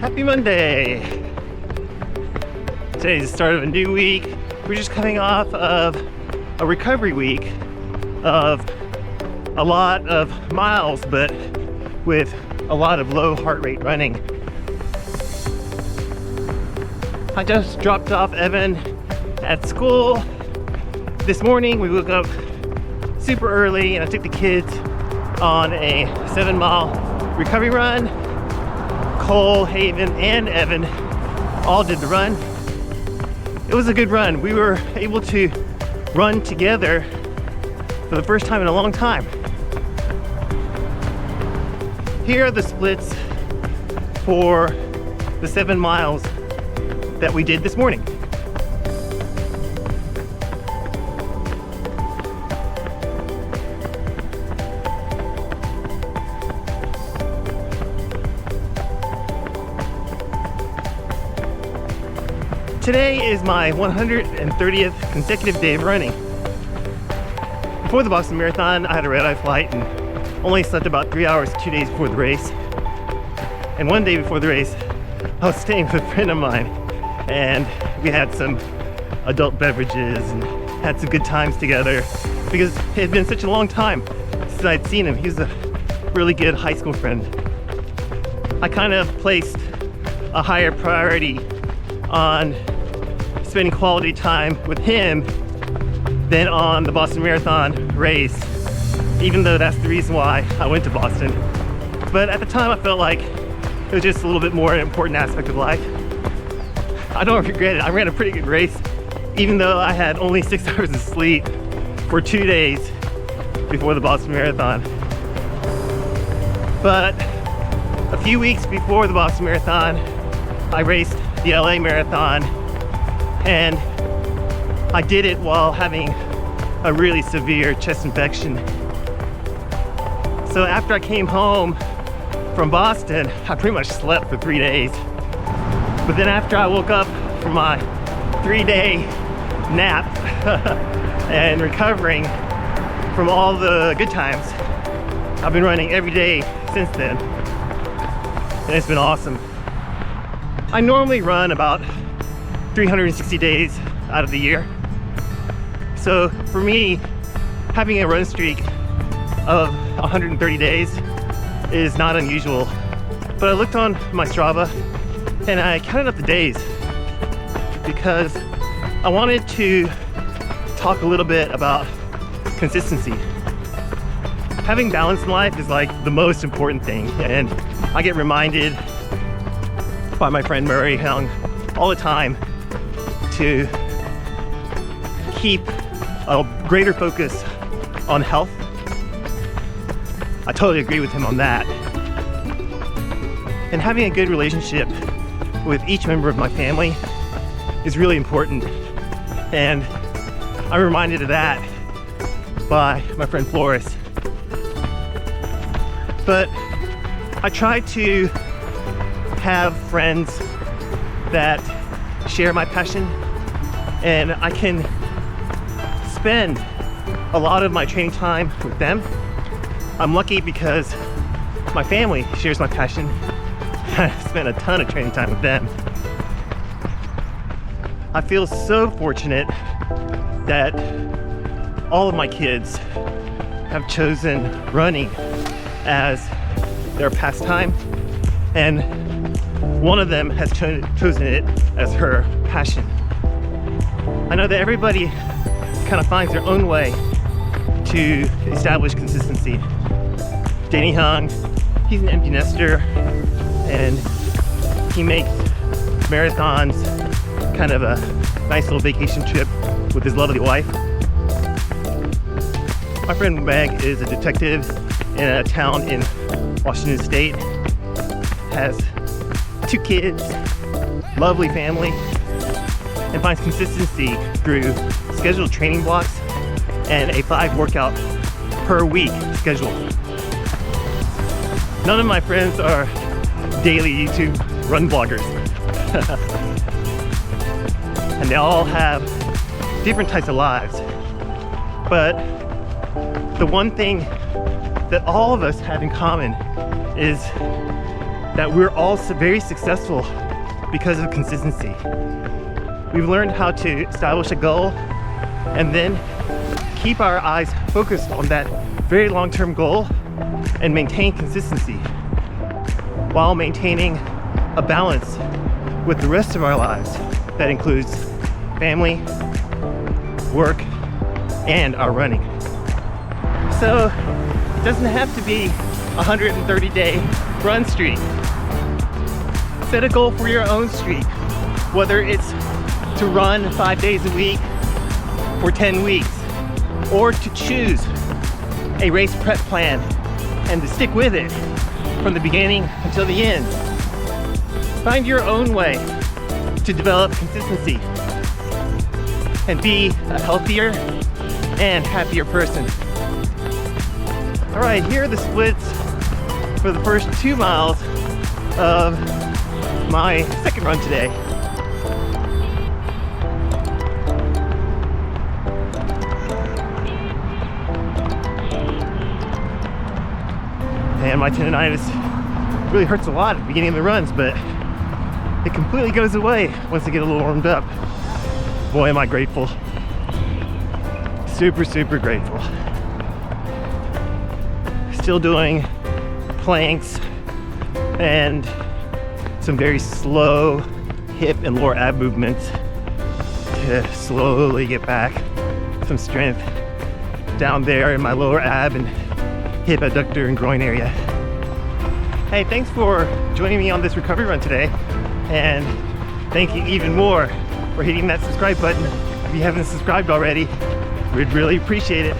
Happy Monday! Today's the start of a new week. We're just coming off of a recovery week of a lot of miles, but with a lot of low heart rate running. I just dropped off Evan at school. This morning we woke up super early and I took the kids on a 7-mile recovery run. Cole, Haven, and Evan all did the run. It was a good run. We were able to run together for the first time in a long time. Here are the splits for the 7 miles that we did this morning. Today is my 130th consecutive day of running. Before the Boston Marathon, I had a red-eye flight and only slept about 3 hours 2 days before the race. And one day before the race, I was staying with a friend of mine and we had some adult beverages and had some good times together because it had been such a long time since I'd seen him. He was a really good high school friend. I kind of placed a higher priority on spending quality time with him than on the Boston Marathon race, even though that's the reason why I went to Boston. But at the time I felt like it was just a little bit more an important aspect of life. I don't regret it. I ran a pretty good race, even though I had only 6 hours of sleep for 2 days before the Boston Marathon. But a few weeks before the Boston Marathon, I raced the LA Marathon, and I did it while having a really severe chest infection. So after I came home from Boston, I pretty much slept for 3 days. But then after I woke up from my 3-day nap and recovering from all the good times, I've been running every day since then, and it's been awesome. I normally run about 360 days out of the year. So for me, having a run streak of 130 days is not unusual. But I looked on my Strava and I counted up the days because I wanted to talk a little bit about consistency. Having balance in life is like the most important thing, and I get reminded by my friend Murray Young all the time to keep a greater focus on health. I totally agree with him on that. And having a good relationship with each member of my family is really important. And I'm reminded of that by my friend Flores. But I try to have friends that share my passion, and I can spend a lot of my training time with them. I'm lucky because my family shares my passion. I spent a ton of training time with them. I feel so fortunate that all of my kids have chosen running as their pastime, and one of them has chosen it as her passion. I know that everybody kind of finds their own way to establish consistency. Denny Hung, he's an empty nester, and he makes marathons kind of a nice little vacation trip with his lovely wife. My friend Meg is a detective in a town in Washington State, has 2 kids, lovely family, and finds consistency through scheduled training blocks and a 5 workout per week schedule. None of my friends are daily YouTube run bloggers. And they all have different types of lives. But the one thing that all of us have in common is that we're all very successful because of consistency. We've learned how to establish a goal and then keep our eyes focused on that very long-term goal and maintain consistency while maintaining a balance with the rest of our lives. That includes family, work, and our running. So it doesn't have to be a 130-day run streak. Set a goal for your own streak, whether it's to run 5 days a week for 10 weeks, or to choose a race prep plan and to stick with it from the beginning until the end. Find your own way to develop consistency and be a healthier and happier person. All right, here are the splits for the first 2 miles of my second run today. And my tendonitis really hurts a lot at the beginning of the runs, but it completely goes away once I get a little warmed up. Boy, am I grateful. Super, super grateful. Still doing planks and some very slow hip and lower ab movements to slowly get back some strength down there in my lower ab and hip adductor and groin area. Hey, thanks for joining me on this recovery run today, and thank you even more for hitting that subscribe button. If you haven't subscribed already, we'd really appreciate it.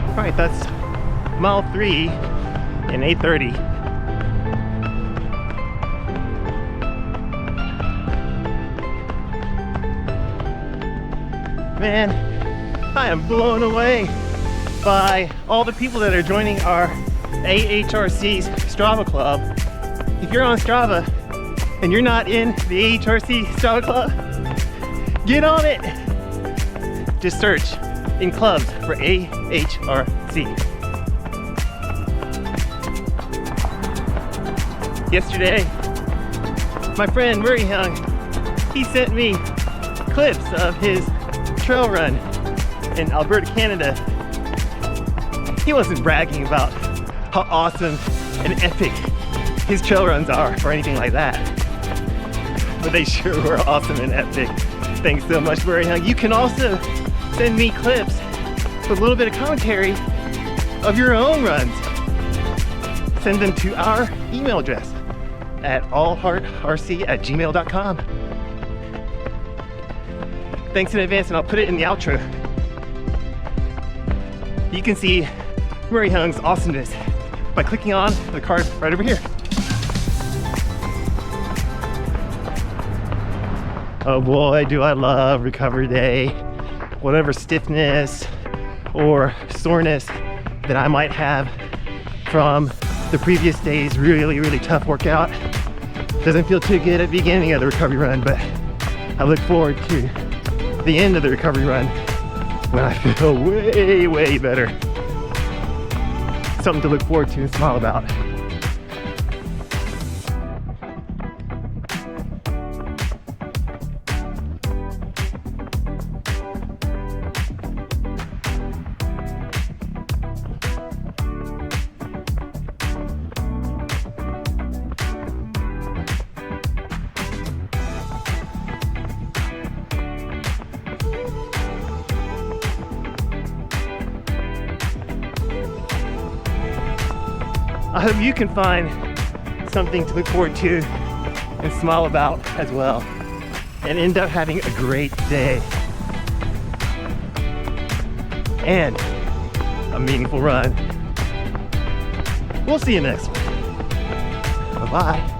All right, that's mile 3 in 8:30. Man, I am blown away by all the people that are joining our AHRC's Strava Club. If you're on Strava and you're not in the AHRC Strava Club, get on it. Just search in clubs for AHRC. Yesterday, my friend Murray Young, he sent me clips of his trail run in Alberta, Canada. He wasn't bragging about how awesome and epic his trail runs are or anything like that, but they sure were awesome and epic. Thanks so much, Murray Young. You can also send me clips with a little bit of commentary of your own runs. Send them to our email address at allheartrc@gmail.com. Thanks in advance, and I'll put it in the outro. You can see Murray Young's awesomeness by clicking on the card right over here. Oh boy, do I love recovery day. Whatever stiffness or soreness that I might have from the previous day's really tough workout doesn't feel too good at the beginning of the recovery run, but I look forward to the end of the recovery run when I feel way better. Something to look forward to and smile about. I hope you can find something to look forward to and smile about as well, and end up having a great day and a meaningful run. We'll see you next one. Bye-bye.